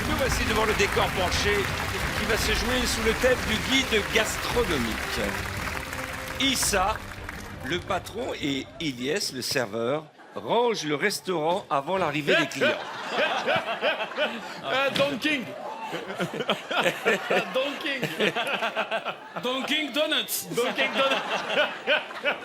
Nous voici devant le décor penché qui va se jouer sous le thème du guide gastronomique. Issa, le patron, et Ilyes, le serveur, rangent le restaurant avant l'arrivée des clients. Don King. Don King. Don King Donuts. Don King Donuts.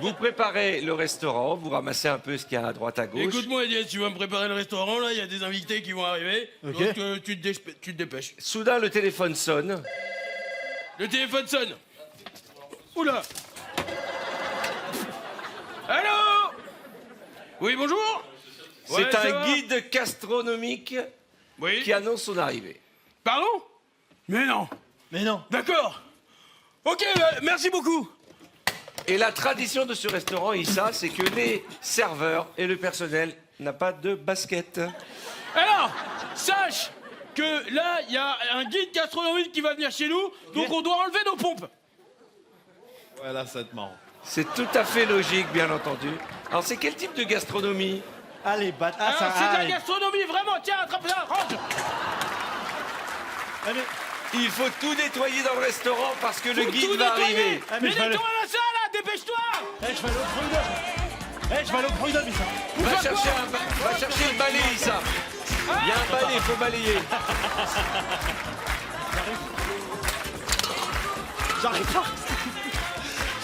Vous préparez le restaurant, vous ramassez un peu ce qu'il y a à droite à gauche. Écoute-moi, Elias, tu vas me préparer le restaurant, là, il y a des invités qui vont arriver. Ok. Donc tu te dépêches. Soudain, le téléphone sonne. Le téléphone sonne. Oula. Allô? Oui, bonjour? C'est Ouais, ça un va? guide gastronomique Oui. qui annonce son arrivée. Pardon? Mais non. Mais non. D'accord. Ok, merci beaucoup. Et la tradition de ce restaurant, Issa, c'est que les serveurs et le personnel n'ont pas de basket. Alors, sache que là, il y a un guide gastronomique qui va venir chez nous, donc on doit enlever nos pompes. Voilà, ça te marrant. C'est tout à fait logique, bien entendu. Alors, c'est quel type de gastronomie? Allez, bat. Ah, Alors, ça, c'est de la allez. gastronomie, vraiment. Tiens, attrape-la, range. Allez. Il faut tout nettoyer dans le restaurant parce que le Faut guide tout va nettoyer. arriver. Ah, Mais mais je vais aller- nettoie la salle, là, dépêche-toi. Eh, je vais aller au Freedom. Eh, je vais aller au Freedom, Issa. Va chercher le balai, Issa. Il y a un balai, il faut balayer. J'arrive pas.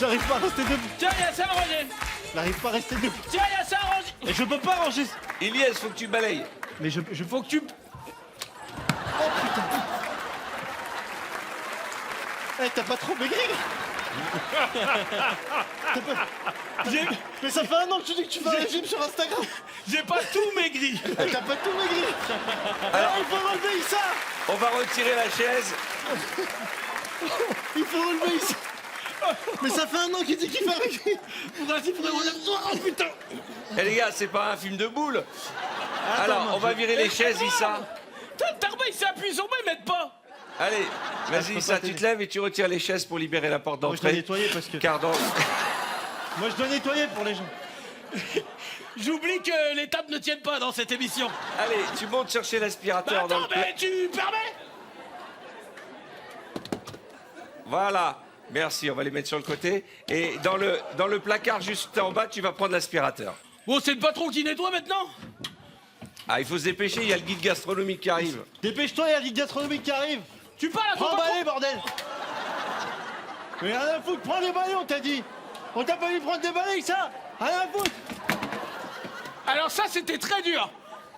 J'arrive pas à rester debout. Tiens, il y a ça à ranger. J'arrive pas à rester debout. Tiens, il y a ça à ranger. Et je peux pas ranger. Ilyes, faut que tu balayes. Mais je Faut que tu... Eh, t'as pas trop maigri? Mais ça fait un an que tu dis que tu fais un régime sur Instagram. J'ai pas tout maigri. Eh, t'as pas tout maigri. Alors, il faut relever Issa. On va retirer la chaise. Il faut relever Issa. Mais ça fait un an qu'il dit qu'il fait un régime. Vas-y, frérot, lève-toi. Oh, putain. Eh les gars, c'est pas un film de boule. Alors, on va virer les chaises, Issa. Tarba, il s'est appuyé sur moi, ils m'aident pas. Allez, je vas-y, peux Issa, pas tu t'aider. te lèves et tu retires les chaises pour libérer la porte Moi, je dois d'entrée. nettoyer parce que... Car dans... Moi, je dois nettoyer pour les gens. J'oublie que les tables ne tiennent pas dans cette émission. Allez, tu montes chercher Bah l'aspirateur dans attends, le pla- mais tu permets? Voilà. Merci, on va les mettre sur le côté. Et dans le placard juste en bas, tu vas prendre l'aspirateur. Bon, c'est le patron qui nettoie maintenant? Ah, il faut se dépêcher, il y a le guide gastronomique qui arrive. Dépêche-toi, il y a la Ligue gastronomique qui arrive. Tu parles à ton Prends un patron? balai, bordel. Mais rien à foutre, prends les balais, on t'a dit. On t'a pas dit de prendre des balais, ça. Rien à foutre. Alors ça, c'était très dur.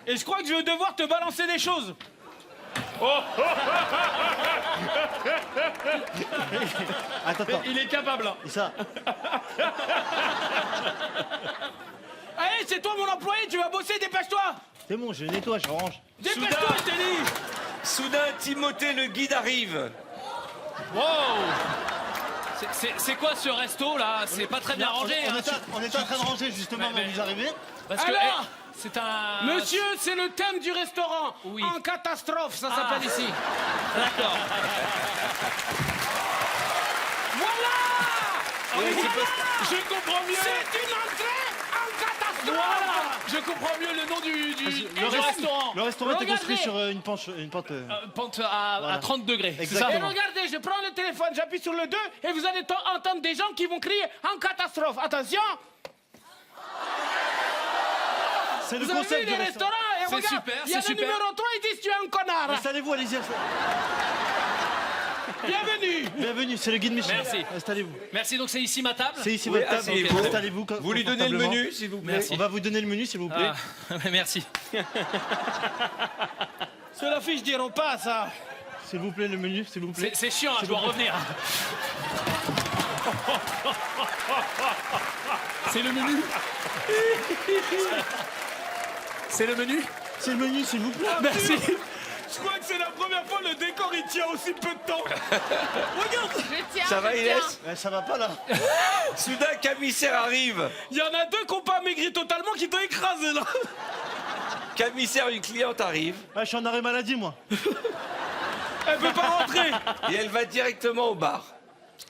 Et je crois que je vais devoir te balancer des choses. Attends. Il est capable. Hein. Et ça. Allez, c'est toi mon employé, tu vas bosser, dépêche-toi. C'est bon, je nettoie, je range. Dépêche-toi, je t'ai dit. Soudain, Timothée, le guide, arrive. Wow. C'est quoi ce resto là? C'est pas très bien rangé. On hein. est en train de ranger justement avant Mais- que vous arriviez. Parce que Alors, eh, c'est un. Monsieur, c'est le thème du restaurant. Oui. En catastrophe, ça s'appelle ici. D'accord. Voilà. Oui, c'est Voilà. Je comprends mieux. C'est une entrée en catastrophe. Voilà. Je comprends mieux le nom du restaurant. Le restaurant était construit Regardez. sur une pente. Pente à 30 degrés. C'est ça? Exactement. Et regardez, je prends le téléphone, j'appuie sur le 2 et vous allez entendre des gens qui vont crier en catastrophe. Attention, C'est le vous avez vu concept les du restaurant. restaurants et C'est regarde, super, il y a c'est le super. numéro 3, ils disent tu es un connard. Installez-vous, allez-y. Bienvenue. Bienvenue, c'est le guide Michel. Merci. Installez-vous. Merci, donc c'est ici ma table. C'est ici Oui, votre table. asseyez-vous. ok. Installez-vous. Vous lui donnez le confortablement. menu, s'il vous plaît. Merci. On va vous donner le menu, s'il vous plaît. Ah, merci. C'est la fiche des repas, ça. S'il vous plaît, le menu, s'il vous plaît. C'est chiant, hein, je dois revenir. C'est le menu. C'est le menu. C'est le menu, s'il vous plaît. Merci. Je crois que c'est la première fois le décor il tient aussi peu de temps. Regarde, Ça va, Inès? Ça va pas là. Soudain, Camissaire arrive. il y en a deux qui n'ont pas maigri totalement qui t'ont écrasé là. Camissaire, une cliente arrive Ah, je suis en arrêt maladie, moi. Elle peut pas rentrer. et elle va directement au bar.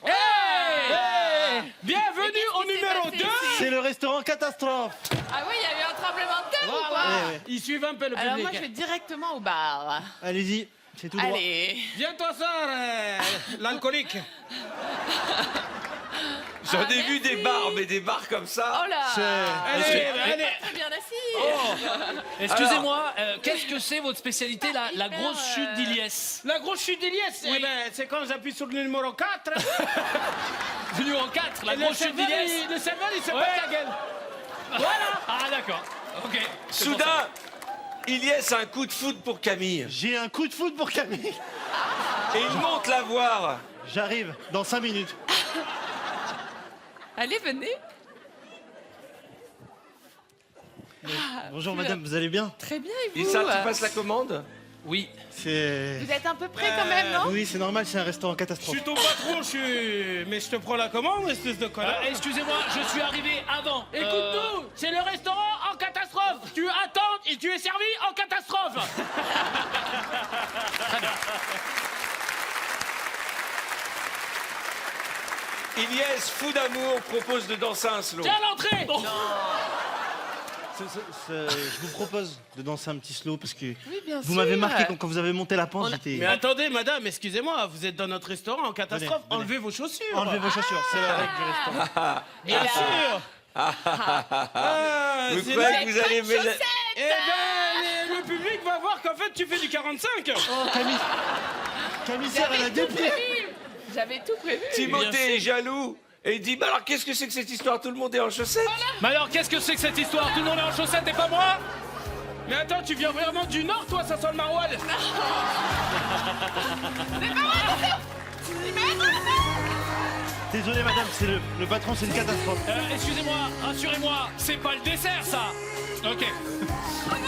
Hey, bienvenue au qu'est-ce qui s'est numéro passé 2. ici? C'est le restaurant catastrophe. Ah oui, il y a eu un tremblement de terre ou quoi Ouais, ouais. Ils suivent un peu le Alors public. moi, je vais directement au bar. Allez-y, c'est tout droit. Allez. Viens-toi ça, l'alcoolique. J'en ai merci. vu des bars, mais des bars comme ça. Oh là Allez, allez. Très bien assis. Excusez-moi, qu'est-ce que c'est votre spécialité, la hyper, grosse chute d'Iliès? La grosse chute d'Iliès, eh ben, c'est quand j'appuie sur le numéro 4. Le numéro 4, la Et grosse chute d'Iliès. Le serveur, il se Ouais. pète la gueule. Voilà. Ah d'accord. Ok. c'est pour ça. Soudain, Iliès a un coup de foudre pour Camille. J'ai un coup de foot pour Camille. Et il monte la voir. J'arrive dans 5 minutes. Allez, venez. Bonjour plus madame, vous allez bien? Très bien, et Et vous ça, tu passes la commande? Oui. C'est... Vous êtes un peu près quand même, non Oui, c'est normal, c'est un restaurant Je catastrophe. suis ton patron, je suis... Mais je te prends la commande, espèce de connard. Excusez-moi, je suis arrivé avant. Écoute-nous, c'est le restaurant en catastrophe. Tu attends et tu es servi en catastrophe. Iliès, fou d'amour, propose de danser un slow. Tiens l'entrée. Je vous propose de danser un petit slow parce que Oui, bien vous sûr. m'avez marqué quand vous avez monté la pente, Mais j'étais... attendez, madame, excusez-moi, vous êtes dans notre restaurant en catastrophe. Venez. Enlevez vos chaussures. Enlevez vos chaussures, c'est la règle du restaurant. Bien sûr. Ah, Vous c'est croyez la- que vous allez mettre... Eh ben, le public va voir qu'en fait, tu fais du 45. Oh, Camille Serre, elle a des pieds. J'avais tout prévu. Timothée est jaloux et il dit bah alors qu'est-ce que c'est que cette histoire? Tout le monde est en chaussettes. Mais alors, qu'est-ce que c'est que cette histoire? Tout le monde est en chaussettes et pas moi? Mais attends, tu viens vraiment du Nord, toi, ça sent le maroilles. Désolé madame, c'est le patron, c'est une catastrophe. Excusez-moi, rassurez-moi, c'est pas le dessert, ça. Ok.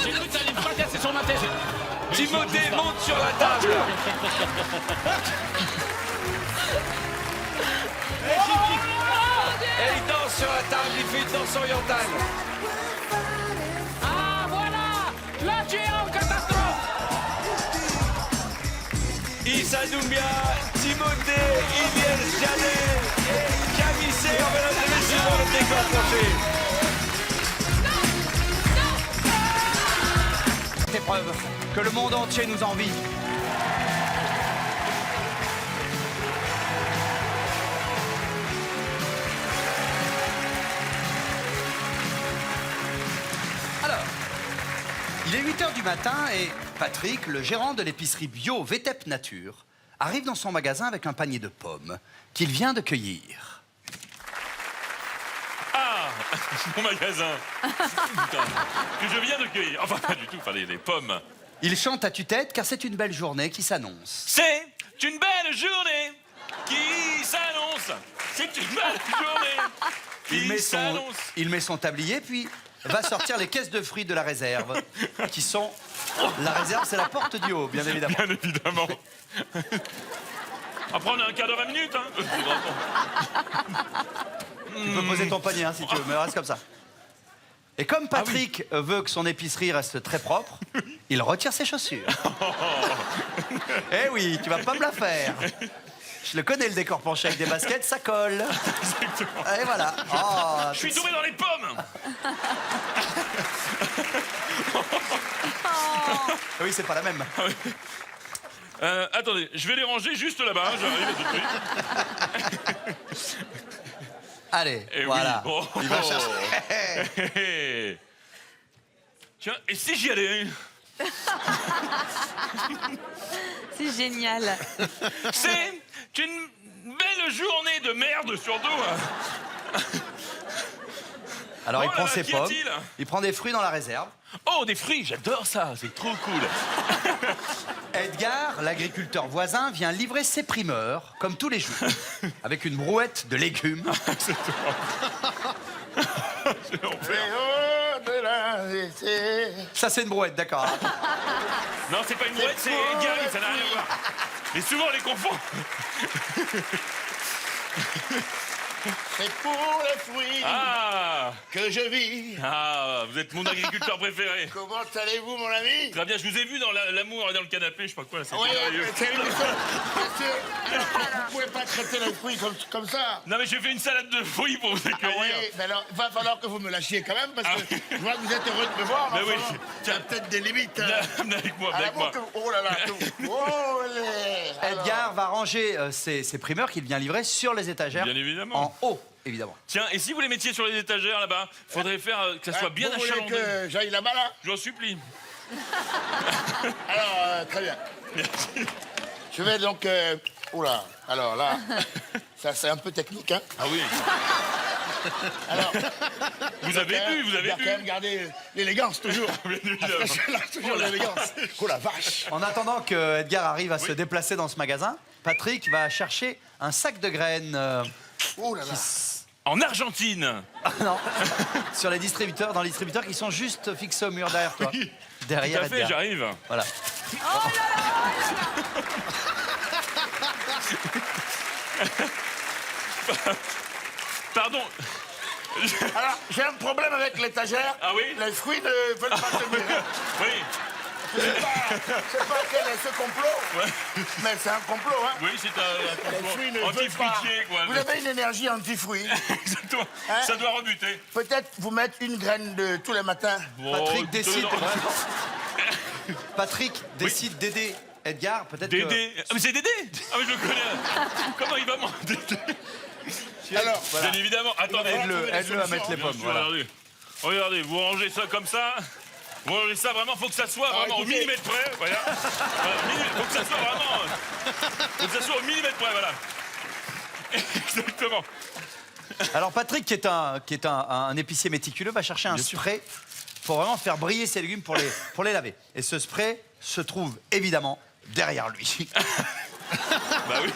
J'ai cru que ça allait me fracasser sur ma tête. Timothée monte sur la table. Et il danse sur la table, il fait une danse orientale. Ah, voilà. Là, tu es en catastrophe. Issa Doumbia, Timothée, Iliès Janet et Camille Serre, mesdames et messieurs, dans le décor plancher. Cette épreuve que le monde entier nous envie. Alors, il est 8h du matin et Patrick, le gérant de l'épicerie bio VTEP Nature, arrive dans son magasin avec un panier de pommes qu'il vient de cueillir. Ah, mon magasin. Putain, que je viens de cueillir. Enfin, pas du tout, fallait les pommes. Il chante à tue-tête car c'est une belle journée qui s'annonce. C'est une belle journée qui s'annonce. C'est une belle journée qui s'annonce. Il met son tablier, puis va sortir les caisses de fruits de la réserve, qui sont... La réserve, c'est la porte du haut, bien évidemment. Bien évidemment. Après, on a un quart d'heure, 20 minutes. Hein. Tu peux poser ton panier, hein, si tu veux, mais reste comme ça. Et comme Patrick veut que son épicerie reste très propre, il retire ses chaussures. Eh oui, tu vas pas me la faire. Je le connais, le décor penché avec des baskets, ça colle. Exactement. Et voilà. Oh, Je suis tombé dans les pommes. oui, c'est pas la même. Attendez, je vais les ranger juste là-bas. Hein, j'arrive tout de suite. Allez, Eh voilà. oui. Oh. Il va chercher. Tiens, et si j'y allais? C'est génial. C'est une belle journée de merde sur dos. Alors, il Oh là prend là, ses qu'y pommes, a-t-il? il prend des fruits dans la réserve. Oh, des fruits, j'adore ça, c'est trop cool. Edgar, l'agriculteur voisin, vient livrer ses primeurs, comme tous les jours, avec une brouette de légumes. C'est l'enfer. Ça, c'est une brouette, d'accord. Non, c'est pas une brouette, c'est Edgar, ça n'a rien à voir. Mais souvent, on les confond. C'est pour les fruits Ah, que je vis. ah, vous êtes mon agriculteur préféré. Comment allez-vous, mon ami? Très bien, je vous ai vu dans l'amour et dans le canapé, je sais pas quoi, c'est Oui, merveilleux. c'est une chose. Monsieur, alors, vous pouvez pas traiter les fruits comme ça. Non mais j'ai fait une salade de fruits pour vous Ah accueillir. oui, mais alors, il va falloir que vous me lâchiez quand même, parce Ah que oui. je vois que vous êtes heureux de me voir. Mais mais oui. enfin, il y a peut-être des limites. Venez avec moi, À venez la avec moi. montre, oh là là, tout. Oh, les... Edgar va ranger ses primeurs qu'il vient livrer sur les étagères. Bien évidemment. En haut, évidemment. Tiens, et si vous les mettiez sur les étagères là-bas, faudrait faire que ça soit bien Vous voulez achalandé. que j'aille là-bas, là? Je vous en supplie. Alors, très bien. Merci. Je vais donc... Oula, alors là, ça c'est un peu technique, hein. Ah oui. Alors, Vous avez vu, vous il avez va vu. quand même garder l'élégance, toujours. Bien évidemment. Là, toujours l'élégance. Oh la vache. En attendant que Edgar arrive à se déplacer dans ce magasin, Patrick va chercher un sac de graines Oh là là. En Argentine. non, sur les distributeurs, dans les distributeurs qui sont juste fixés au mur derrière toi. Tout Derrière à fait, Edgar. j'arrive. Voilà. Pardon. Alors, j'ai un problème avec l'étagère. Ah oui? Les fruits ne veulent pas tenir. Oui, Je sais pas quel est ce complot, mais c'est un complot, hein. oui, c'est un Les fruits ne complot veulent pas. anti-fruitier, quoi. Vous avez une énergie anti-fruits. Exactement. Hein? Ça doit rebuter. Peut-être vous mettre une graine de tous les matins. Patrick Oh, décide. non. Patrick décide d'aider Edgar. Peut-être que. Dédé. Ah, mais c'est Dédé. Ah, mais je le connais. Comment il va m'en Dédé? Alors, Voilà. Bien évidemment. Attendez. Aide-le à mettre les Bien pommes. sûr, Voilà. regardez. Regardez, vous rangez ça comme ça. Vous rangez ça vraiment, faut que ça soit vraiment au écoutez. millimètre près. Voilà. Voilà, faut que ça soit vraiment. Faut que ça soit au millimètre près, voilà. Exactement. Alors Patrick, qui est un épicier méticuleux, va chercher un spray pour vraiment faire briller ses légumes pour les laver. Et ce spray se trouve évidemment derrière lui. Bah oui.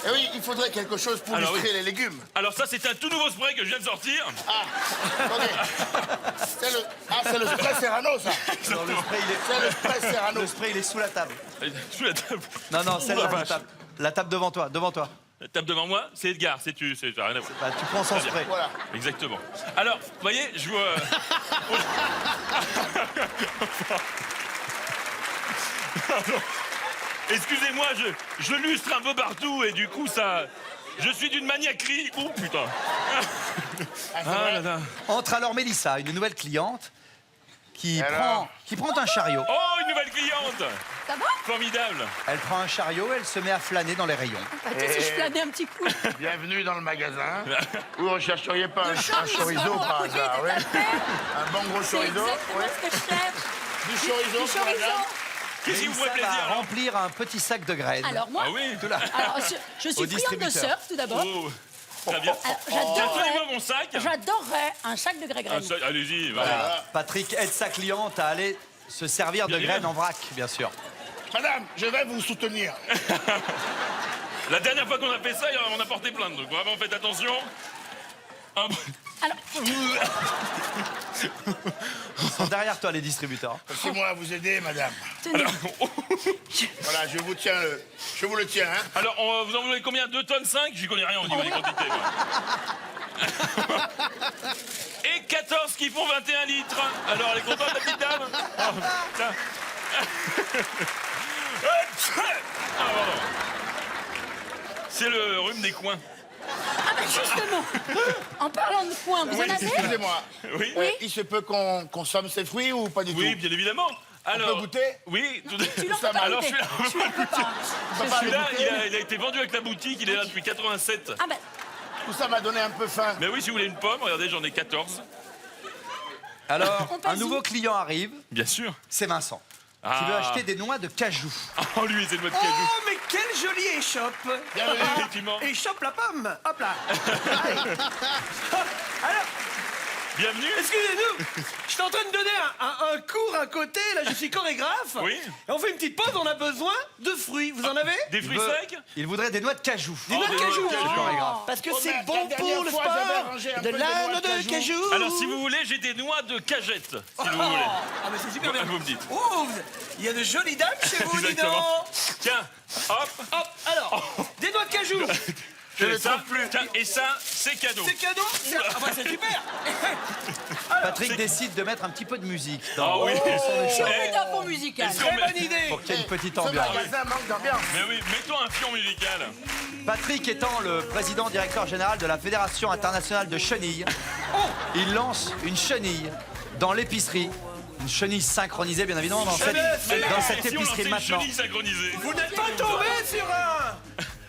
eh oui, il faudrait quelque chose pour Alors, lustrer oui. les légumes. Alors ça, c'est un tout nouveau spray que je viens de sortir. Ah, attendez. C'est le spray Serrano, ça. Non, le spray, C'est le spray Serrano. le spray, il est sous la table. Sous la table. Non, celle-là, Oh la la vache. table. La table devant toi, La table devant moi, c'est Edgar, c'est tu, c'est rien à voir. Bah, tu prends son spray. Voilà. Exactement. Alors, vous voyez, je vois. Pardon. Excusez-moi, je lustre un peu partout et du coup, ça. Je suis d'une maniaquerie. Oh putain. Ah, c'est Ah vrai. là là. Entre alors Mélissa, une nouvelle cliente, qui Alors prend un chariot. Oh, une nouvelle cliente. Ça va? Formidable. Elle prend un chariot, elle se met à flâner dans les rayons. Bah, tu sais, si je planais un petit coup. Bienvenue dans le magasin. Vous rechercheriez pas un chorizo par Oui, hasard, tout oui? à fait. Un bon gros C'est chorizo, exactement oui? ce que je cherche. Du chorizo Du pour la chorizo. dame? Qu'est-ce qui vous ferait Mélissa plaisir va alors remplir un petit sac de graines. Alors moi, Ah oui. alors, je Au suis friande de distributeur. surf tout d'abord. Oh, très bien. Alors, Tiens, j'adorerais, tenez-moi mon sac. j'adorerais un sac de grès Ah, graines. ça, allez-y. voilà. Voilà. Patrick aide sa cliente à aller se servir de Bien graines sûr. en vrac, bien sûr. Madame, je vais vous soutenir. La dernière fois qu'on a fait ça, on a porté plainte. Donc vraiment, faites attention. Ah, Alors, Ils sont derrière toi, les distributeurs. Laissez-moi vous aider, madame. tenez, Voilà, je vous tiens je vous le tiens, hein. alors, vous en voulez combien 2 tonnes 5? J'y connais rien au niveau des quantités. moi. Et 14 qui font 21 litres. Alors, elle est contente, la petite dame? Oh, putain. Ah, pardon. C'est le rhume des coins. ah bah justement, en parlant de coin, vous en avez? Excusez-moi. Oui. Il se peut qu'on consomme ces fruits ou pas du Oui, tout? bien évidemment. Alors, peut goûter? Oui, tout Tu l'en peux pas Alors, goûter. celui-là, On peut pas celui-là, le goûter. il a été vendu avec la boutique, il est là depuis 87. Ah bah, Tout ça m'a donné un peu faim. Mais oui, si vous voulez une pomme, regardez, j'en ai 14. Alors, On passe un nouveau client arrive, Bien sûr. c'est Vincent, qui Ah. veut acheter des noix de cajou. Oh, lui, c'est le mode cajou. Oh, mais quelle jolie échoppe! Bienvenue. Effectivement. Échoppe la pomme! Hop là! Allez. Alors, Bienvenue. excusez-nous! Je suis en train de donner un cours à côté, là, je suis chorégraphe. Oui. Et on fait une petite pause, on a besoin de fruits. Vous en avez? Des fruits secs. Il voudrait des noix de cajou. Des noix de cajou! Le chorégraphe. Parce que Oh, c'est mais bon la dernière pour le fois, sport! j'avais rangé un De peu de l'âne noix de de cajou! Alors, si vous voulez, j'ai des noix de cagette, si vous voulez. Ah, mais c'est super bien! Vous me dites. Oh, il y a de jolies dames chez vous, dis donc! Exactement. Tiens, hop. Hop, alors, des noix de cajou! Je les ça, trouve plus. tiens, et ça, c'est cadeau. C'est cadeau. Ah bah c'est super. Patrick décide de mettre un petit peu de musique Ah dans oui. Petit info musical. Est-ce qu'on Très met- bonne idée. pour qu'il y ait une petite Ce ambiance. magasin manque d'ambiance. Mais oui, mettons un fion musical. Patrick étant le président directeur général de la Fédération internationale de chenilles, il lance une chenille dans l'épicerie. Une chenille synchronisée, bien évidemment, dans cette Si on épicerie lançait une maintenant. chenille synchronisée. Vous n'êtes pas tombé sur un.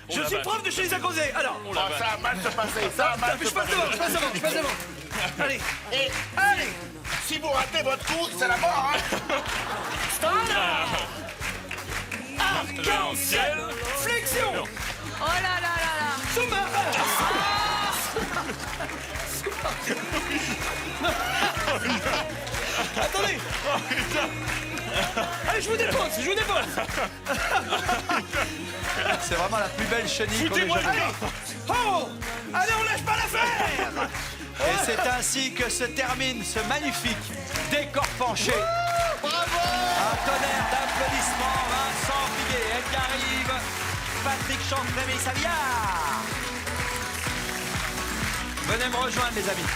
Je la suis vache. prof de chez les accrosés. Alors. Oh la Oh, vache. ça a mal se passer, ça a mal Je se passe devant, passer. je passe devant, je passe devant. Allez. Et allez, si vous ratez votre coup, c'est la mort, hein. Arc-en-ciel. Flexion. Oh là là là là. Sous-marin. Attendez. Allez, je vous dépose, je vous dépose. C'est vraiment la plus belle chenille qu'on ait Foutez-moi jamais le vue. camp. Oh. Allez, on lâche pas l'affaire. Et c'est ainsi que se termine ce magnifique décor penché. Bravo. Un tonnerre d'applaudissements, Vincent Piguet, Edgar arrive, Patrick Chanfray et Savillard. Venez me rejoindre, les amis.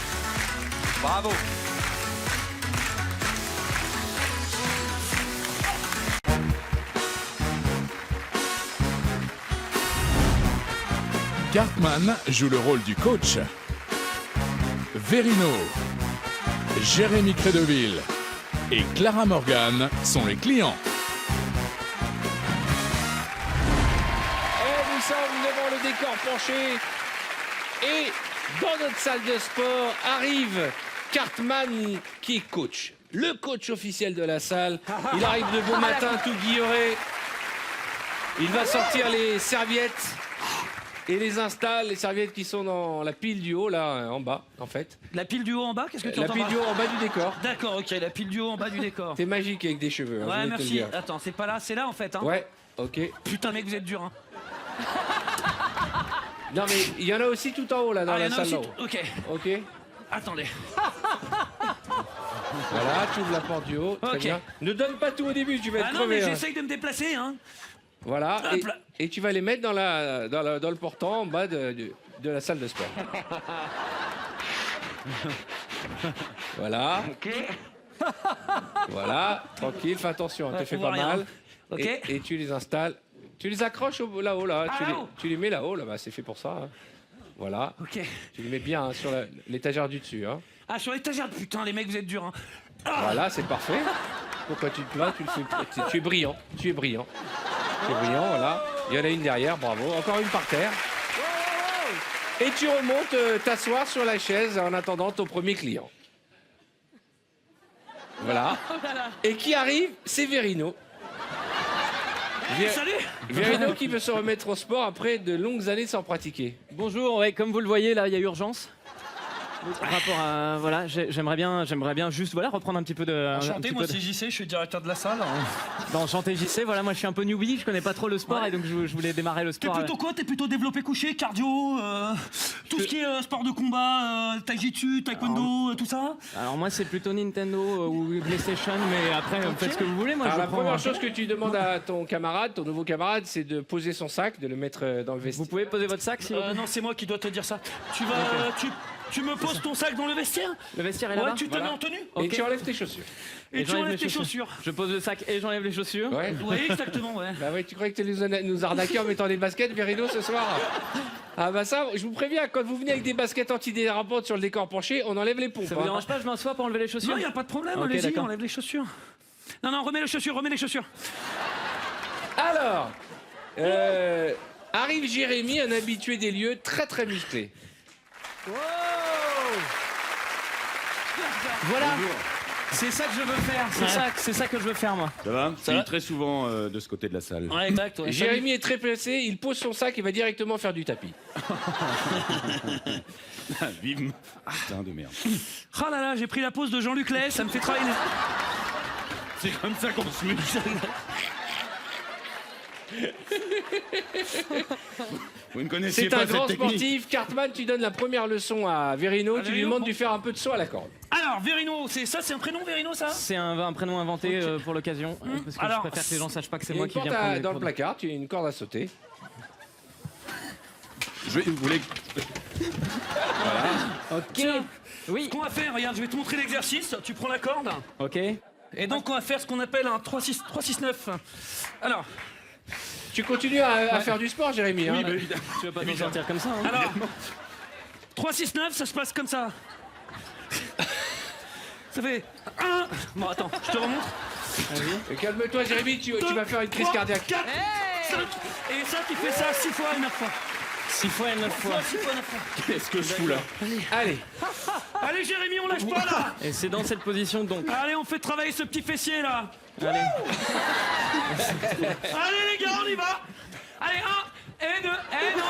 Bravo. Cartman joue le rôle du coach. Verino, Jérémy Crédeville et Clara Morgan sont les clients. Et nous sommes devant le décor penché. Et dans notre salle de sport arrive Cartman qui est coach. Le coach officiel de la salle. Il arrive de bon matin tout guilloré. Il va sortir les serviettes et les installe. Les serviettes qui sont dans la pile du haut, là, en bas, en fait. La pile du haut en bas, qu'est-ce que tu La entends pile par du là haut en bas du décor. D'accord, ok, la pile du haut en bas du décor. T'es magique avec des cheveux, hein, je Ouais, voulais te le merci. dire. Attends, c'est pas là, c'est là en fait. Hein. Ouais, ok. Putain, mec, vous êtes dur. Hein. Non, mais il y en a aussi tout en haut, là, dans Ah, y la en a salle aussi. là-haut. Ok, Ok. attendez. Voilà, tu ouvres la porte du haut. Très Ok. bien. Ne donne pas tout au début, tu vas être Ah non, crevé. mais hein. j'essaye de me déplacer. Hein. Voilà, Hop là. et tu vas les mettre dans le portant en bas de la salle de sport. Voilà. Voilà, tranquille, fais attention, Ouais, te fais on pas voit rien. mal. Ok. Et tu les installes. Tu les accroches là-haut, là. Ah, là-haut. Tu les mets là-haut, là-bas, c'est fait pour ça. hein. Voilà. Ok. Tu les mets bien hein, sur l'étagère du dessus. Hein. Ah, sur l'étagère, putain, les mecs, vous êtes durs. Hein. Voilà, c'est parfait. Pourquoi tu te plains? Tu le fais. Tu es brillant. Tu es brillant. Tu es brillant, voilà. Il y en a une derrière, bravo. Encore une par terre. Et tu remontes t'asseoir sur la chaise en attendant ton premier client. Voilà. Et qui arrive, c'est Verino. Salut. Verino qui veut se remettre au sport après de longues années sans pratiquer. Bonjour, ouais, comme vous le voyez là, il y a urgence. Par rapport à voilà, j'aimerais bien juste voilà reprendre un petit peu de. Enchanté, moi c'est JC, je suis directeur de la salle. Enchanté JC, voilà, moi je suis un peu newbie, je connais pas trop le sport et donc je voulais démarrer le T'es sport. plutôt quoi? T'es plutôt développé couché, cardio, tout ce qui est sport de combat, taijitsu, taekwondo, tout ça? Alors moi c'est plutôt Nintendo ou PlayStation, mais après faites ce que vous voulez. Moi Alors, je la prends. première chose que tu demandes à ton camarade, ton nouveau camarade, c'est de poser son sac, de le mettre dans le vestiaire. Vous pouvez poser votre sac si vous Non, c'est moi qui dois te dire ça. Tu vas, tu me poses ton sac dans le vestiaire? Le vestiaire est là-bas. Ouais, tu te mets en tenue? Et Ok. tu enlèves tes chaussures. Et tu j'enlève enlèves mes tes chaussures. Je pose le sac et j'enlève les chaussures. Ouais. Oui, exactement, ouais. Bah oui, tu croyais que tu allais nous arnaquer en mettant des baskets, Verino, ce soir? Ah bah ça, je vous préviens, quand vous venez avec des baskets antidérapantes sur le décor penché, on enlève les pompes. Ça vous hein. dérange pas, je m'assois pour enlever les chaussures? Non, y a pas de problème, Ok, allez-y, d'accord. enlève les chaussures. Non, remets les chaussures, remets les chaussures. Alors, arrive Jérémy, un habitué des lieux très très musclé. Voilà. C'est ça que je veux faire. C'est ça que je veux faire moi. Ça va Ça va très souvent de ce côté de la salle. Ouais, exact. Ouais. Jérémy est très placé, il pose son sac et va directement faire du tapis. Vive putain de merde. Oh là là, j'ai pris la pause de Jean-Luc Lahaye, ça me fait travailler. C'est comme ça qu'on se muscle. Vous ne connaissiez C'est pas un cette grand technique. sportif. Cartman, tu donnes la première leçon à Verino, tu lui Verino, demandes bon. de faire un peu de saut à la corde. Alors, Verino, c'est un prénom, Verino, ça? C'est un prénom inventé pour l'occasion parce que Alors, je préfère que les gens sachent pas que c'est Il y a moi une qui corde viens prendre les dans le cours de- placard, tu as une corde à sauter. Vous voulez... Ok. Oui. Ce qu'on va faire, regarde, je vais te montrer l'exercice. Tu prends la corde. Ok. Et donc, on va faire ce qu'on appelle un 3-6-9. Alors, Tu continues à faire du sport, Jérémy. hein. Tu vas pas t'en sortir comme ça. Hein. alors 3-6-9, ça se passe comme ça. Ça fait 1. Bon, attends, je te remonte. Calme-toi, Jérémy, tu vas faire une crise 3, cardiaque. 4, 5. Et ça, tu fais ça 6 fois et 9 fois. 6 fois et 9 fois. 6 fois 9 fois. Qu'est-ce que je fous là? Allez, Allez, Jérémy, on lâche pas là. Et c'est dans cette position donc. Allez, on fait travailler ce petit fessier là. Allez. Allez, les gars, on y va. Allez, 1 et 2 et non.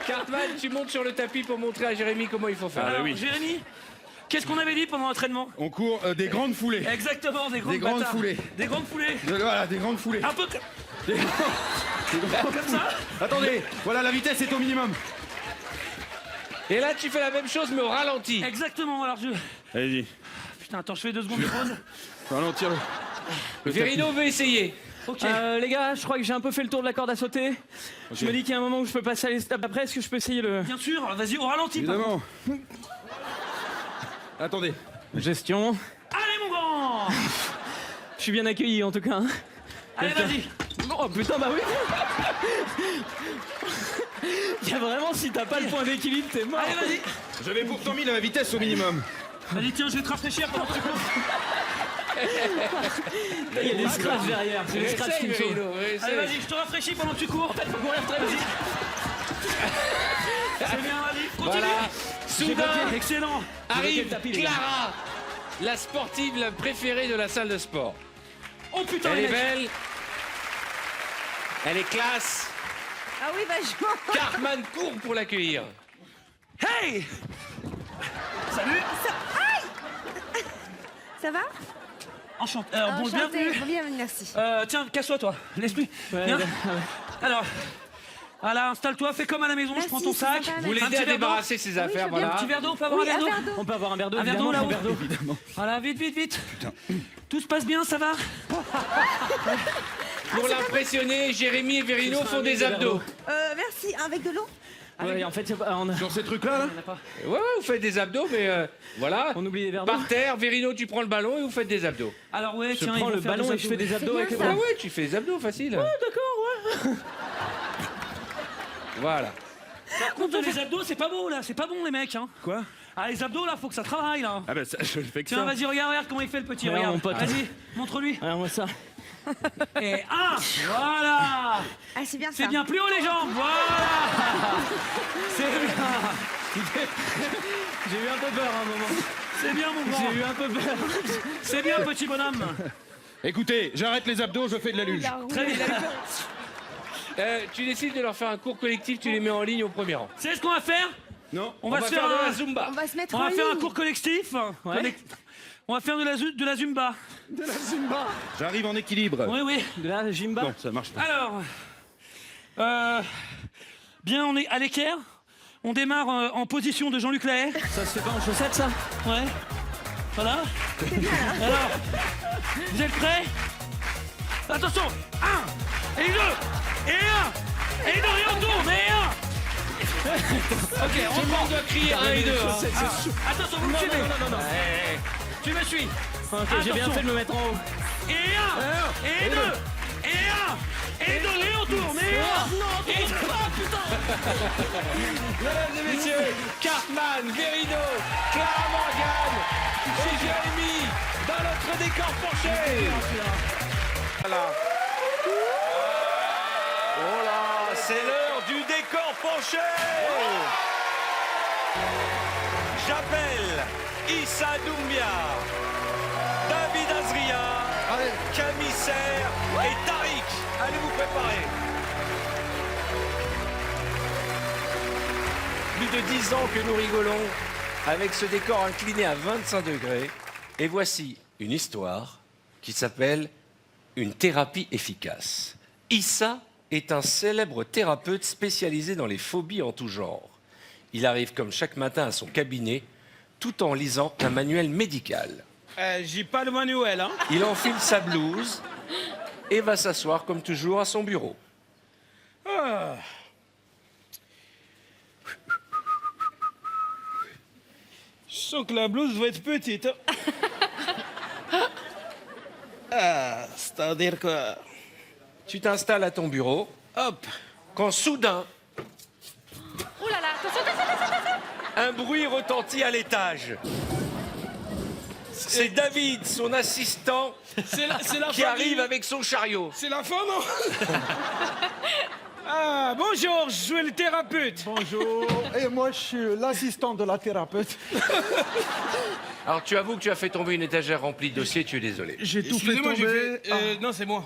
Cartman, tu montes sur le tapis pour montrer à Jérémy comment il faut faire. Alors, oui. Jérémy, qu'est-ce qu'on avait dit pendant l'entraînement? On court des grandes foulées. Exactement, des grandes grandes bâtards. foulées. Des grandes foulées. Voilà, des grandes foulées. Un peu comme ça. Attendez, voilà, la vitesse est au minimum. Et là, tu fais la même chose, mais au ralenti. Exactement, alors je... Allez-y, Putain, attends, je fais 2 secondes de pause. ralentir le Verino veut essayer. Ok. Les gars, je crois que j'ai un peu fait le tour de la corde à sauter. Je me dis qu'il y a un moment où je peux passer à l'étape après. Est-ce que je peux essayer le... Bien sûr, vas-y, au ralenti. par Évidemment. Attendez. Gestion. contre. Allez, mon grand. Je suis bien accueilli en tout cas. hein. Allez, vas-y. Oh putain, bah oui. Il y a vraiment, si t'as pas le point d'équilibre, t'es mort. Allez, vas-y. J'avais pourtant mis la vitesse au minimum. Vas-y, tiens, je vais te rafraîchir pendant que tu cours. Il y a des scratchs derrière. C'est les scratchs qui me sauvent. Verino, Allez, essaye. vas-y, je te rafraîchis pendant que tu cours. En fait, faut courir très vite. C'est bien, vas-y, continue. Voilà. Soudain, Excellent. arrive le tapis, les gars. Clara, la sportive la préférée de la salle de sport. Oh putain, Elle les est mecs. belle. Elle est classe. Ah oui, vachement. Cartman court pour l'accueillir. Hey. Salut. Ça va? Enchanté. Bon, bienvenue. Bon, bienvenue, merci. Tiens, casse-toi, toi. Laisse-lui. Viens. Alors, voilà, installe-toi, fais comme à la maison, Merci, je prends ton c'est sac. sympa, Vous merci. l'aider à débarrasser ses affaires, je veux bien. voilà. Un petit verre d'eau, on peut avoir Oui, un verre d'eau? On peut avoir un verre d'eau. Un verre d'eau évidemment, là-haut. un verre d'eau. Voilà, vite, vite, vite. Tout se passe bien, ça va? Pour l'impressionner, Jérémy et Verino font des abdos. Merci. Avec de l'eau? Ouais, en fait, on a... Sur ces trucs-là, là, Ouais, vous faites des abdos, mais voilà. on oublie les verres d'eau. Par terre, Verino, tu prends le ballon et vous faites des abdos. Alors, ouais, Je tiens, prends ils vont le faire ballon des et je fais des abdos C'est avec le bien, Ah ballon. ouais, tu fais des abdos, facile. D'accord, ouais. Voilà. Par contre, les abdos, c'est pas beau, là. C'est pas bon, les mecs, hein. Quoi? Ah, les abdos, là, faut que ça travaille, là. Ah ben ça, je le fais que Tiens, ça. vas-y, regarde comment il fait, le petit, Ouais, regarde. mon pote. Vas-y, montre-lui. Alors, moi, ça. Et 1, voilà. Ah, c'est bien ça. C'est bien, plus haut, les jambes, voilà. C'est bien. J'ai eu un peu peur à un moment. C'est bien, mon grand. J'ai eu un peu peur. C'est bien, petit bonhomme. Écoutez, j'arrête les abdos, je fais de la luge. Très bien. Tu décides de leur faire un cours collectif, tu les mets en ligne au premier rang. C'est ce qu'on va faire? Non. On va se faire faire de un... la Zumba. On va se mettre On en va faire un ligne. cours collectif. On va faire de la Zumba. De la Zumba. J'arrive en équilibre. Oui, oui. De la Jimba. Non, ça marche pas. Alors, bien, on est à l'équerre. On démarre en position de Jean-Luc Lahaye. Ça se fait pas en chaussettes, ça? Ouais. Voilà. Alors, vous êtes prêts? Attention. 1 et 2 et 1 et 2 et on tourne et 1. Ok, Tout le monde doit crier 1 et 2. Attention, vous me suivez. Non. Tu me suis. Ok, j'ai bien Attention. fait de me mettre en haut. Et 1 et 2 et 1 et 2 et on tourne et 1 et 2. Ah, putain. Mesdames et messieurs, Cartman, Verino, Clara Morgan et Jérémy dans notre décor penché. Voilà. Oh là, c'est l'heure du décor penché. J'appelle Issa Doumbia, David Azria, Camille Serre et Tariq. Allez vous préparer. Plus de 10 ans que nous rigolons avec ce décor incliné à 25 degrés. Et voici une histoire qui s'appelle Une thérapie efficace. Issa est un célèbre thérapeute spécialisé dans les phobies en tout genre. Il arrive comme chaque matin à son cabinet tout en lisant un manuel médical. J'ai pas le manuel, hein. Il enfile sa blouse et va s'asseoir comme toujours à son bureau. Ah. Je sens que la blouse va être petite. Ah, c'est-à-dire que... Tu t'installes à ton bureau, Hop. quand soudain, Oh là là, attention. un bruit retentit à l'étage. C'est David, son assistant, C'est la qui famille. arrive avec son chariot. C'est la fin, non? Ah, bonjour, je suis le thérapeute. Bonjour. Et moi, je suis l'assistant de la thérapeute. Alors tu avoues que tu as fait tomber une étagère remplie de dossiers, tu es désolé. J'ai tout fait Excusez-moi, tomber. Non, c'est moi.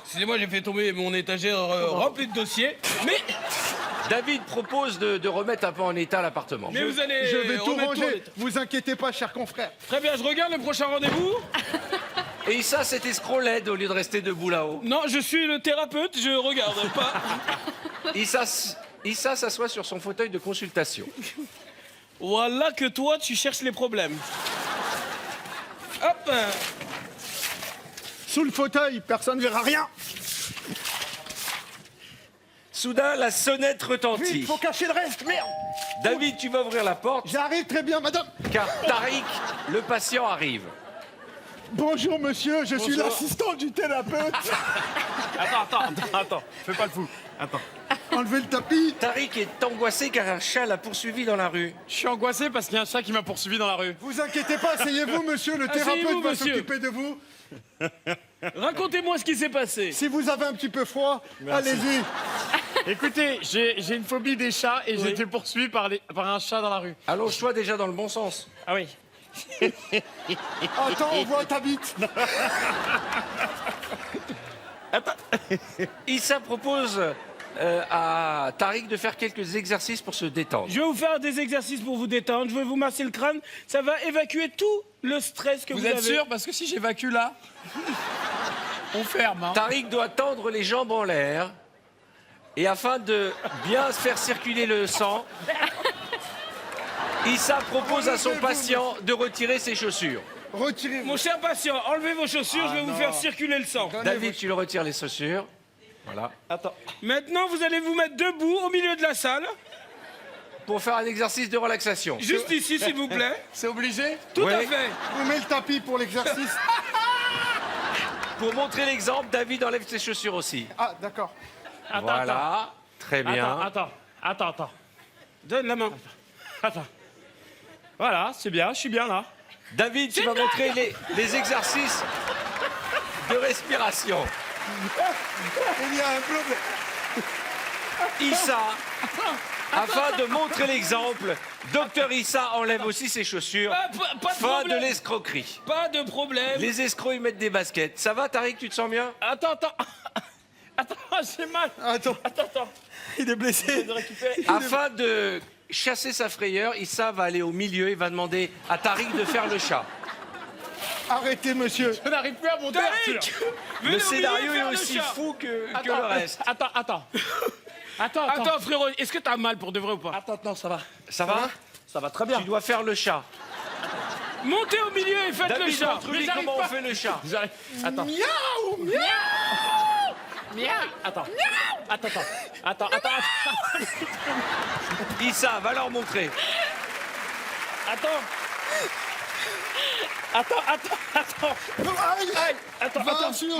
Excusez-moi, j'ai fait tomber mon étagère remplie de dossiers. Mais David propose de remettre un peu en état l'appartement. vous allez Je vais tout remettre ranger. Vous inquiétez pas, cher confrère. Très bien, je regarde le prochain rendez-vous. Et ça, cet escroc l'aide au lieu de rester debout là-haut. Non, je suis le thérapeute, je regarde pas. Issa s'assoit sur son fauteuil de consultation. Voilà que toi, tu cherches les problèmes. Hop. Sous le fauteuil, personne ne verra rien. Soudain, la sonnette retentit. Vite, faut cacher le reste. Merde. David, tu vas ouvrir la porte, J'arrive très bien, madame. car Tariq, le patient, arrive. Bonjour, monsieur. Je suis l'assistant du thérapeute. Attends, fais pas le fou. Attends. Enlevez le tapis. Tariq est angoissé car un chat l'a poursuivi dans la rue. Je suis angoissé parce qu'il y a un chat qui m'a poursuivi dans la rue. Vous inquiétez pas, asseyez-vous, monsieur. Le Asseyez-vous, thérapeute va monsieur. s'occuper de vous. Racontez-moi ce qui s'est passé. Si vous avez un petit peu froid, allez-y. Écoutez, j'ai une phobie des chats et j'ai été poursuivi par un chat dans la rue. Allonge-toi déjà dans le bon sens. Ah oui. Attends, on voit ta bite. Issa propose à Tariq de faire quelques exercices pour se détendre. Je vais vous faire des exercices pour vous détendre. Je vais vous masser le crâne. Ça va évacuer tout le stress que vous, Vous êtes avez. sûr? Parce que si j'évacue là, on ferme. Hein. Tariq doit tendre les jambes en l'air et afin de bien faire circuler le sang, Issa propose à son patient de retirer ses chaussures. Retirez-vous. Mon cher patient, enlevez vos chaussures, je vais vous faire circuler le sang. David, tu le retires les chaussures. Voilà. Maintenant, vous allez vous mettre debout au milieu de la salle. Pour faire un exercice de relaxation. Juste ici, s'il vous plaît. C'est obligé? Tout à Oui. fait. On met le tapis pour l'exercice. Pour montrer l'exemple, David enlève ses chaussures aussi. Ah, d'accord. Voilà. Très bien. Attends. Donne la main. Attends. Voilà, c'est bien, je suis bien là. David, tu vas montrer les exercices de respiration. Il y a un problème. Issa, afin de montrer l'exemple, Docteur Issa enlève aussi ses chaussures. Pas de Fin de problème. l'escroquerie. Pas de problème. Les escrocs, ils mettent des baskets. Ça va, Tariq, tu te sens bien? Attends. Attends, j'ai mal. Attends. Il est blessé. De récupérer. Afin de chasser sa frayeur, Issa va aller au milieu et va demander à Tariq de faire le chat. Arrêtez, monsieur. Je n'arrive plus à monter. Tariq, venez Le au milieu scénario est faire le aussi chat. fou que le reste. Attends, frérot, est-ce que t'as mal pour de vrai ou pas? Attends, non, ça va. Ça va? Ça va très bien. Tu dois faire le chat. Montez au milieu et faites le David, chat. montre-lui comment on fait le chat. J'arrive. Attends. Miaou. Attends. Issa, va leur montrer. Attends. Aïe. Attends. Va sur ton chemin.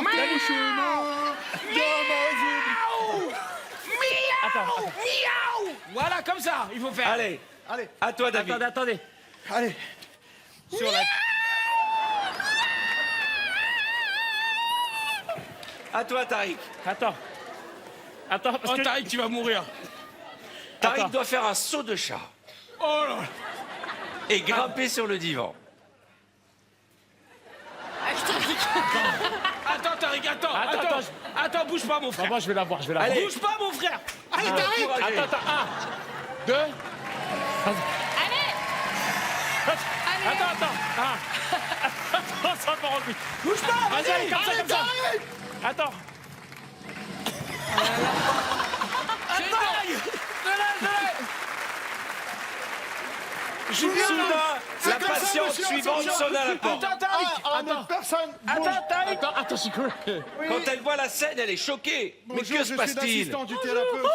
Voilà, comme ça, il faut faire. Allez, Allez. à toi, David. Attendez. Allez. Sur la... À toi, Tariq. Attends, parce Oh, que... Tariq, tu vas mourir. Tariq doit faire un saut de chat Oh là. et grimper sur le divan. Attends, Tariq, attends, bouge pas, mon frère. Moi, je vais la voir. Allez. Bouge pas, mon frère. Allez, Tariq. Attends. 1, 2. Attends. Attends, ça va pas remplir. Bouge pas, Vas-y, allez, comme ça. Attends. Soudain, la patiente monsieur, suivante attention. sonne à la porte. Attends, Tariq. Attends, personne. Attends, c'est quoi Quand elle voit la scène, elle est choquée. Mais Bonjour, que je se suis passe-t-il? l'assistant du thérapeute.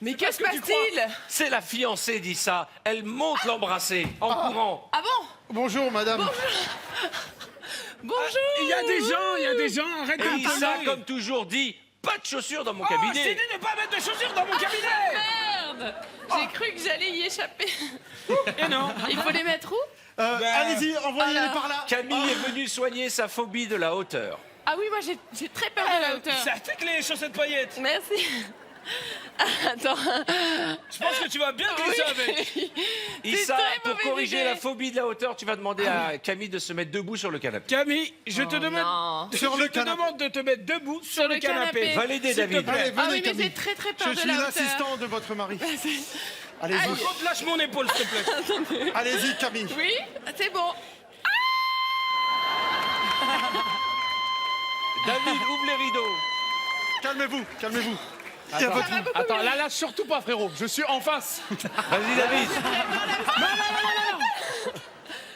Mais que se passe-t-il? C'est la fiancée d'Issa. Elle monte l'embrasser en courant. Ah bon? Bonjour, madame. Bonjour. Il y a des gens, arrête de Et me Issa, parler. comme toujours, dit pas de chaussures dans mon Oh, je t'ai cabinet. dit de ne pas mettre de chaussures dans mon cabinet. Merde. J'ai cru que j'allais y échapper. Et non. Il faut les mettre où? Allez-y, envoyez-les Alors. par là. Camille est venue soigner sa phobie de la hauteur. Ah oui, moi j'ai très peur de la hauteur. Ça fait que les chaussettes paillettes. Merci. Attends. Je pense que tu vas bien glisser avec. Issa, très pour mauvaise corriger idée. la phobie de la hauteur, tu vas demander à Camille de se mettre debout sur le canapé. Camille, je te non. demande, Sur le je te canapé. demande de te mettre debout sur le canapé. canapé. Va l'aider, S'il te David. plaît. Allez, Ah venez, oui, mais Camille. j'ai très très peur Je de suis la hauteur. l'assistant de votre mari. Allez-y. Par contre, lâche mon épaule, s'il te plaît. Allez-y, Camille. Oui, c'est bon. David, ouvre les rideaux. Calmez-vous, calmez-vous. Attends, là, lâche surtout pas, frérot. Je suis en face. Vas-y, David.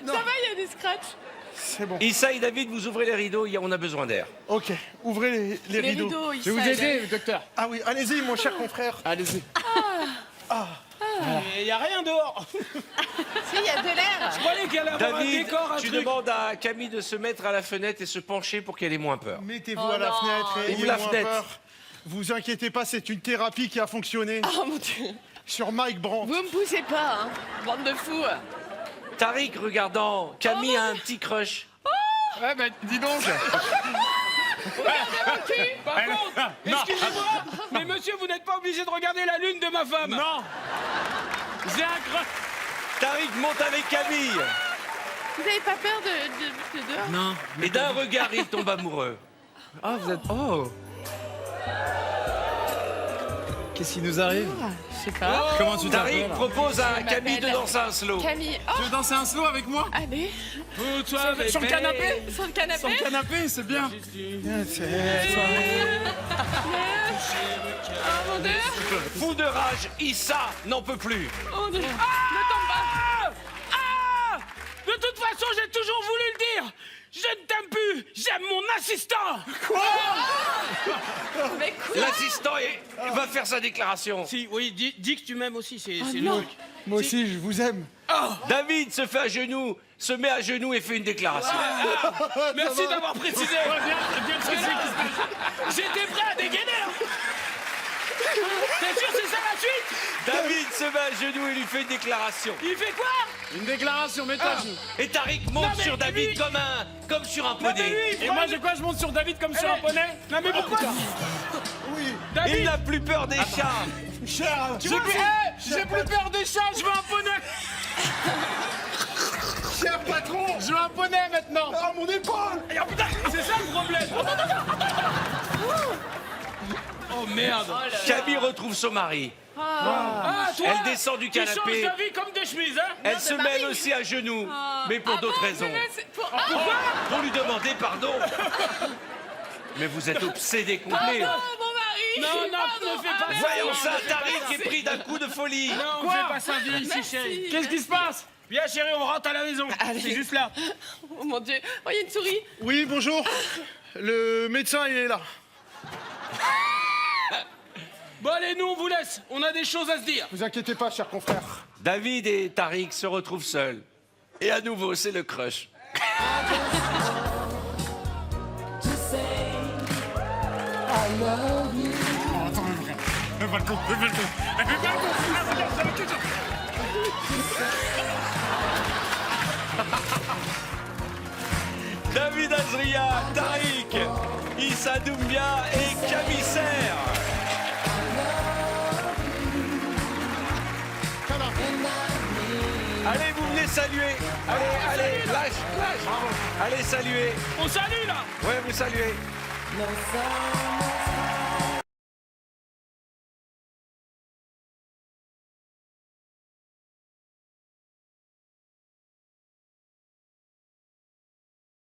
Ça va, il y a des scratchs. C'est bon. Issa et David, vous ouvrez les rideaux, on a besoin d'air. Ok, ouvrez les rideaux. ils Je vais vous savent. aider, docteur. Ah oui, allez-y, mon cher confrère. Allez-y. Il n'y a rien dehors. Si, il y a de l'air. Je croyais qu'il allait avoir un David, décor, un tu truc. demandes à Camille de se mettre à la fenêtre et se pencher pour qu'elle ait moins peur. Mettez-vous Oh à la non. fenêtre et Ouvre ayez la moins fenêtre. peur. Vous inquiétez pas, c'est une thérapie qui a fonctionné Oh mon Dieu. sur Mike Brandt. Vous me poussez pas, hein. Bande de fous. Tariq, regardant, Camille a un petit crush. Ouais, bah, dis donc. Par contre, excusez-moi, mais monsieur, vous n'êtes pas obligé de regarder la lune de ma femme. Non. J'ai un crush. Tariq monte avec Camille. Vous avez pas peur de dehors? Non. Et d'un regard, il tombe amoureux. Ah, vous êtes... Oh. Qu'est-ce qui nous arrive? Je sais pas. Comment tu Tariq propose à Camille de m'appelle danser un slow. Camille. Tu Oh, veux danser un slow avec moi? allez. Toi, sur le canapé? Sur le canapé. Sur le canapé, c'est bien. Oh mon Dieu. Fou de rage, Issa n'en peut plus. Oh mon Dieu. Ne tombe pas! Ah! De toute façon, j'ai toujours voulu le dire. Je ne t'aime plus. J'aime mon assistant. Mais quoi? L'assistant va faire sa déclaration. Si, oui, dis que tu m'aimes aussi. C'est non. logique. Moi aussi, je vous aime. David se fait à genoux, se met à genoux et fait une déclaration. Merci d'avoir précisé. Bien précisé. J'étais prêt à dégainer. Hein. T'es sûr c'est ça la suite? David se met à genoux et lui fait une déclaration. Il fait quoi? Une déclaration, mets-toi à genoux. Et Tariq monte Non, mais sur David lui- comme sur un Non, mais poney. lui, et moi, je monte sur David comme sur un poney? Non, mais pourquoi? Oui, David, Il n'a plus peur des chats. cher. j'ai plus peur des chats, je veux un poney. Cher patron. Je veux un poney maintenant. Ah, mon épaule. Et oh putain, c'est ça le problème. Oh merde. Camille retrouve son mari. Ah, toi, Elle descend du tu changes canapé. ta vie comme des chemises, hein? Elle se met elle aussi à genoux, mais pour d'autres raisons. Pour lui demander pardon. Mais vous êtes obsédé complet. Oh mon mari. Non, non, ne fais pas ça. Voyons ça, Tariq est pris d'un coup de folie. Non, on fait pas ça, viens ici, chérie. Qu'est-ce qui se passe? Viens, chérie, on rentre à la maison. C'est juste là. Oh mon Dieu. Oh, il y a une souris. Oui, bonjour. Le médecin, il est là. Bon, allez, nous, on vous laisse. On a des choses à se dire. Vous inquiétez pas, cher confrère. David et Tariq se retrouvent seuls. Et à nouveau, c'est le crush. David Azria, Tariq, Issa Doumbia et Camille Serre. Allez, vous venez saluer. Allez, lâche. Allez, saluer. On salue, là. Ouais, vous saluez.